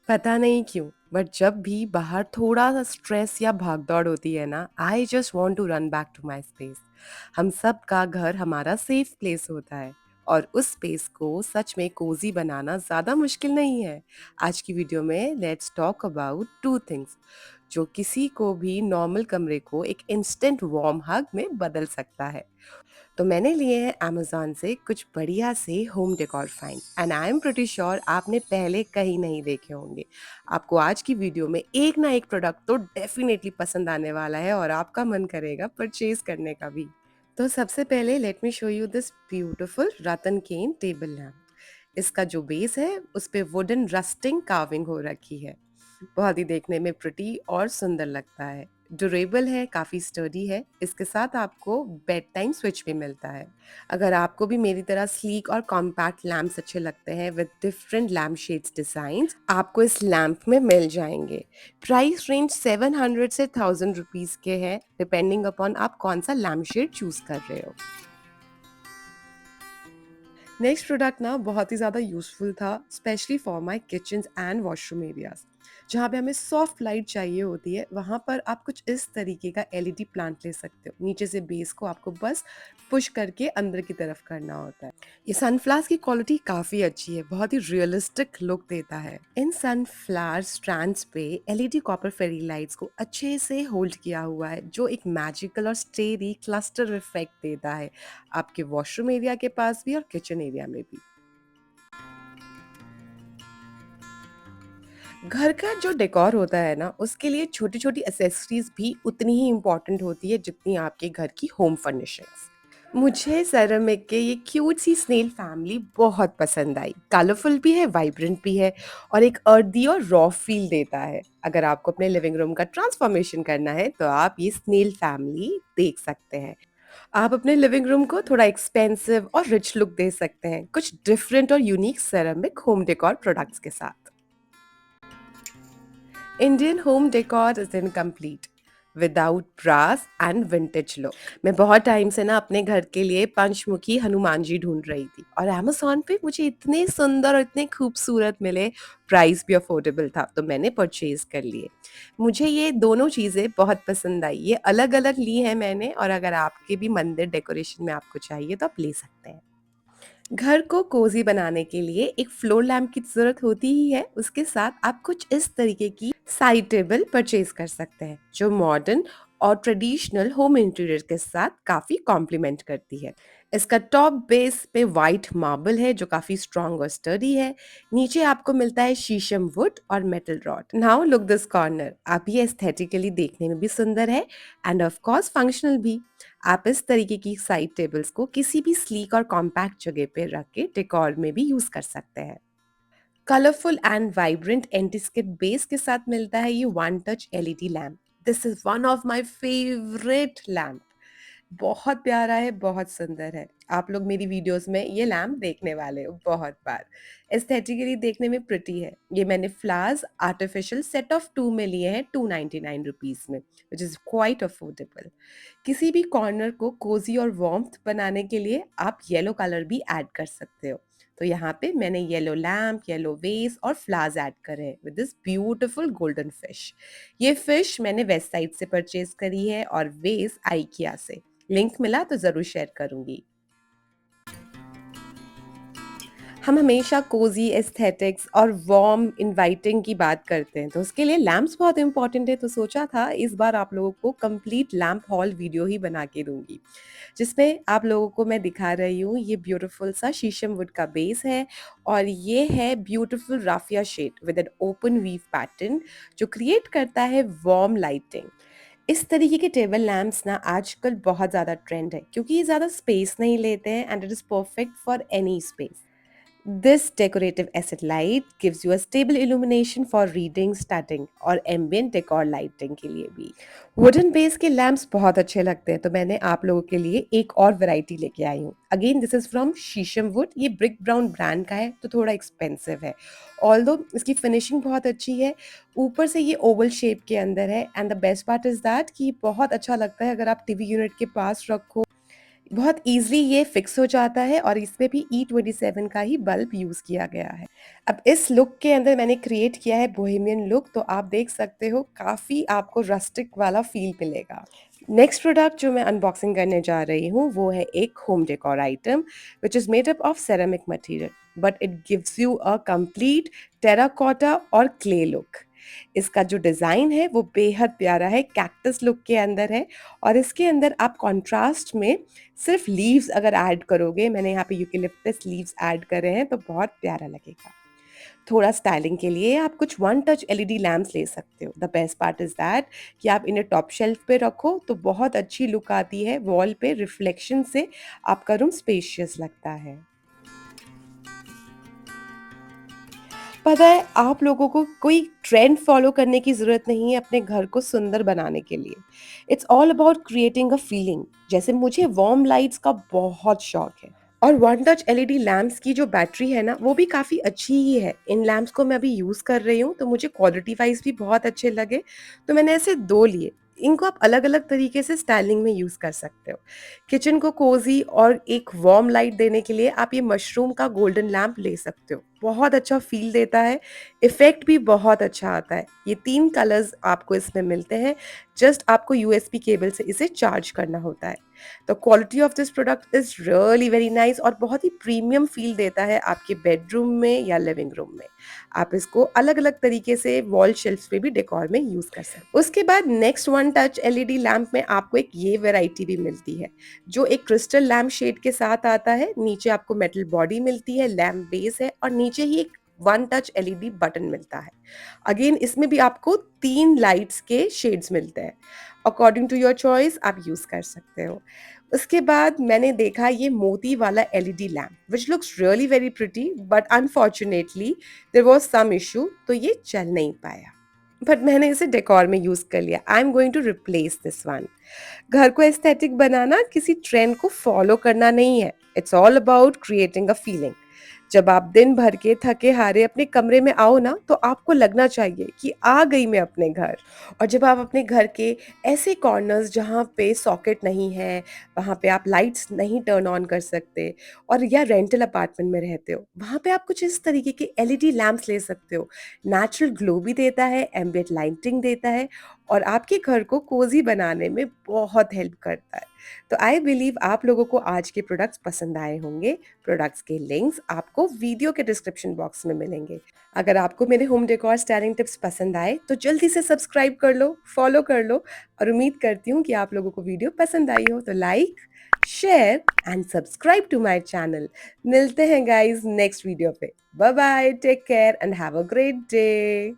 पता नहीं क्यों बट जब भी बाहर थोड़ा सा स्ट्रेस या भागदौड़ होती है ना, I just want to run back to my space. हम सब का घर हमारा सेफ प्लेस होता है और उस स्पेस को सच में कोजी बनाना ज़्यादा मुश्किल नहीं है। आज की वीडियो में let's talk about two things जो किसी को भी नॉर्मल कमरे को एक इंस्टेंट वार्म हग में बदल सकता है। तो मैंने लिए हैं अमेज़न से कुछ बढ़िया से home decor find and I am pretty sure आपने पहले कहीं नहीं देखे होंगे। आपको आज की वीडियो में एक ना एक प्रोडक्ट तो डेफिनेटली पसंद आने वाला है और आपका मन करेगा परचेज करने का भी। तो सबसे पहले let me show you this beautiful rattan cane table lamp. इसका जो बेस है उस पे वुडन रस्टिंग कार्विंग हो रखी है। बहुत ही देखने में प्रिटी और सुंदर लगता है। ड्यूरेबल है, काफ़ी स्टर्डी है। इसके साथ आपको बेड टाइम स्विच भी मिलता है। अगर आपको भी मेरी तरह स्लीक और कॉम्पैक्ट लैम्प्स अच्छे लगते हैं with different lamp shades designs, आपको इस लैम्प में मिल जाएंगे। प्राइस रेंज 700 से 1000 रुपीज़ के हैं, डिपेंडिंग अपॉन आप कौन सा लैम्प शेड चूज कर रहे हो। नेक्स्ट प्रोडक्ट ना बहुत ही ज़्यादा यूजफुल था, specially for my kitchen and washroom areas जहाँ पे हमें सॉफ्ट लाइट चाहिए होती है। वहाँ पर आप कुछ इस तरीके का एलईडी प्लांट ले सकते हो। नीचे से बेस को आपको बस पुश करके अंदर की तरफ करना होता है। ये सनफ्लावर्स की क्वालिटी काफ़ी अच्छी है, बहुत ही रियलिस्टिक लुक देता है। इन सनफ्लावर स्ट्रैंड्स पे एलईडी कॉपर फेरी लाइट्स को अच्छे से होल्ड किया हुआ है, जो एक मैजिकल और स्टेडी क्लस्टर इफेक्ट देता है आपके वॉशरूम एरिया के पास भी और किचन एरिया में भी। घर का जो डेकोर होता है ना, उसके लिए छोटी छोटी एसेसरीज भी उतनी ही इम्पोर्टेंट होती है जितनी आपके घर की होम फर्निशिंग्स। मुझे सेरेमिक के ये क्यूट सी स्नेल फैमिली बहुत पसंद आई। कलरफुल भी है, वाइब्रेंट भी है और एक अर्दी और रॉ फील देता है। अगर आपको अपने लिविंग रूम का ट्रांसफॉर्मेशन करना है तो आप ये स्नेल फैमिली देख सकते हैं। आप अपने लिविंग रूम को थोड़ा एक्सपेंसिव और रिच लुक दे सकते हैं कुछ डिफरेंट और unique ceramic home decor products के साथ। Indian home decor is incomplete without brass and vintage look. मैं बहुत टाइम से ना अपने घर के लिए पंचमुखी हनुमान जी ढूंढ रही थी और अमेज़न पे मुझे इतने सुंदर और इतने खूबसूरत मिले। प्राइस भी अफोर्डेबल था तो मैंने परचेज कर लिए। मुझे ये दोनों चीज़ें बहुत पसंद आई। ये अलग अलग ली हैं मैंने, और अगर आपके भी मंदिर डेकोरेशन में आपको चाहिए तो आप ले सकते हैं। घर को कोजी बनाने के लिए एक फ्लोर लैम्प की ज़रूरत होती ही है। उसके साथ आप कुछ इस तरीके की साइड टेबल परचेज कर सकते हैं जो मॉडर्न और ट्रेडिशनल होम इंटीरियर के साथ काफ़ी कॉम्प्लीमेंट करती है। इसका टॉप बेस पे वाइट मार्बल है जो काफ़ी स्ट्रॉन्ग और स्टर्डी है। नीचे आपको मिलता है शीशम वुड और metal rod. Now look this corner. आप ये एस्थेटिकली देखने में भी सुंदर है एंड ऑफ कोर्स फंक्शनल भी। आप इस तरीके की साइड टेबल्स को किसी भी स्लीक और कॉम्पैक्ट जगह पे रख के डेकोर में भी यूज कर सकते हैं। कलरफुल एंड वाइब्रेंट एंटीस्किप बेस के साथ मिलता है ये one touch LED lamp. This is one of my favourite lamp. बहुत प्यारा है, बहुत सुंदर है। आप लोग मेरी वीडियोस में ये लैम्प देखने वाले हो बहुत बार। एस्थेटिकली देखने में प्रिटी है। ये मैंने फ्लावर्स आर्टिफिशियल सेट ऑफ 2 में लिए हैं 299 रुपीज में, विच इज क्वाइट अफोर्डेबल। किसी भी कॉर्नर को कोजी और वार्मथ बनाने के लिए आप येलो कलर भी ऐड कर सकते हो। तो यहाँ पे मैंने येलो लैम्प, येलो वेस और फ्लावर्स ऐड करे हैं with this beautiful golden fish. ये फिश मैंने वेस्ट साइड से परचेज करी है और वेस आइकिया से। लिंक मिला तो ज़रूर शेयर करूंगी। हम हमेशा कोजी एस्थेटिक्स और वार्म इनवाइटिंग की बात करते हैं तो उसके लिए लैम्प्स बहुत इंपॉर्टेंट है। तो सोचा था इस बार आप लोगों को कंप्लीट लैम्प हॉल वीडियो ही बना के दूंगी, जिसमें आप लोगों को मैं दिखा रही हूँ ये ब्यूटीफुल सा शीशम वुड का बेस है और ये है beautiful raffia shade with an open weave pattern जो क्रिएट करता है वार्म लाइटिंग। इस तरीके के टेबल लैम्प्स ना आजकल बहुत ज़्यादा ट्रेंड है क्योंकि ये ज़्यादा स्पेस नहीं लेते हैं and it is perfect for any space. This decorative asset light gives you a stable illumination for reading, studying और ambient decor lighting के लिए भी। वुडन बेस के लैम्प्स बहुत अच्छे लगते हैं तो मैंने आप लोगों के लिए एक और वैरायटी लेके आई हूँ। अगेन दिस इज फ्रॉम शीशम वुड। ये ब्रिक ब्राउन ब्रांड का है तो थोड़ा एक्सपेंसिव है, ऑल्दो इसकी फिनिशिंग बहुत अच्छी है। ऊपर से ये ओवल शेप के अंदर है and the best part is that कि बहुत अच्छा लगता है अगर आप टीवी यूनिट के पास रखो बहुत ईज़िली ये फिक्स हो जाता है और इसमें भी E27 का ही बल्ब यूज़ किया गया है। अब इस लुक के अंदर मैंने क्रिएट किया है बोहेमियन लुक, तो आप देख सकते हो काफ़ी आपको रस्टिक वाला फ़ील मिलेगा। नेक्स्ट प्रोडक्ट जो मैं अनबॉक्सिंग करने जा रही हूँ वो है एक home decor item which is made up of ceramic material but it gives you a complete terracotta और क्ले लुक। इसका जो डिज़ाइन है वो बेहद प्यारा है, कैक्टस लुक के अंदर है और इसके अंदर आप कॉन्ट्रास्ट में सिर्फ लीव्स अगर ऐड करोगे, मैंने यहाँ पे यूकेलिप्टस लीव्स ऐड करे हैं तो बहुत प्यारा लगेगा। थोड़ा स्टाइलिंग के लिए आप कुछ वन टच एलईडी लैंप्स ले सकते हो। The best part is that कि आप इन्हें टॉप शेल्फ पे रखो तो बहुत अच्छी लुक आती है, वॉल पे रिफ्लेक्शन से आपका रूम स्पेशियस लगता है। पता है आप लोगों को कोई ट्रेंड फॉलो करने की ज़रूरत नहीं है अपने घर को सुंदर बनाने के लिए। It's all about creating a feeling. जैसे मुझे वार्म लाइट्स का बहुत शौक है और वन टच एलईडी लैंप्स की जो बैटरी है ना वो भी काफ़ी अच्छी ही है। इन लैंप्स को मैं अभी यूज़ कर रही हूँ तो मुझे क्वालिटी वाइज भी बहुत अच्छे लगे, तो मैंने ऐसे 2 लिए। इनको आप अलग-अलग तरीके से स्टाइलिंग में यूज़ कर सकते हो। किचन को कोज़ी और एक वार्म लाइट देने के लिए आप ये मशरूम का गोल्डन लैंप ले सकते हो। बहुत अच्छा फ़ील देता है, इफ़ेक्ट भी बहुत अच्छा आता है। ये 3 कलर्स आपको इसमें मिलते हैं, जस्ट आपको यूएसबी केबल से इसे चार्ज करना होता है। The quality of this product is really very nice और बहुत ही प्रीमियम फ़ील देता है आपके बेडरूम में या लिविंग रूम में। आप इसको अलग-अलग तरीके से वॉल शेल्फ्स पे भी डेकोर में यूज़ कर सकते हो। उसके बाद next one touch LED lamp में आपको एक ये वैरायटी भी मिलती है, जो एक क्रिस्टल लैम्प शेड के साथ आता है। नीचे आपको मेटल बॉडी मिलती है, लैम्प बेस है और नीचे ही एक वन टच एलईडी बटन मिलता है। अगेन इसमें भी आपको 3 लाइट्स के शेड्स मिलते हैं। अकॉर्डिंग टू योर चॉइस आप यूज़ कर सकते हो। उसके बाद मैंने देखा ये मोती वाला LED lamp which looks really very pretty but unfortunately there was some issue, तो ये चल नहीं पाया। बट मैंने इसे डेकोर में यूज़ कर लिया। I am going to replace this one. घर को एस्थेटिक बनाना किसी ट्रेंड को फॉलो करना नहीं है। It's all about creating a feeling. जब आप दिन भर के थके हारे अपने कमरे में आओ ना तो आपको लगना चाहिए कि आ गई मैं अपने घर। और जब आप अपने घर के ऐसे कॉर्नर्स जहाँ पे सॉकेट नहीं है, वहाँ पे आप लाइट्स नहीं टर्न ऑन कर सकते और या रेंटल अपार्टमेंट में रहते हो, वहाँ पे आप कुछ इस तरीके के एलईडी लैंप्स ले सकते हो। नेचुरल ग्लो भी देता है, एम्बिएंट लाइटिंग देता है और आपके घर को कोज़ी बनाने में बहुत हेल्प करता है। तो आई बिलीव आप लोगों को आज के प्रोडक्ट्स पसंद आए होंगे। प्रोडक्ट्स के लिंक्स आपको वीडियो के डिस्क्रिप्शन बॉक्स में मिलेंगे। अगर आपको मेरे होम डेकोर स्टाइलिंग टिप्स पसंद आए तो जल्दी से सब्सक्राइब कर लो, फॉलो कर लो और उम्मीद करती हूँ कि आप लोगों को वीडियो पसंद आई हो। तो like, share and subscribe to my channel. मिलते हैं गाइस नेक्स्ट वीडियो पे। Bye bye, take care and have a great day.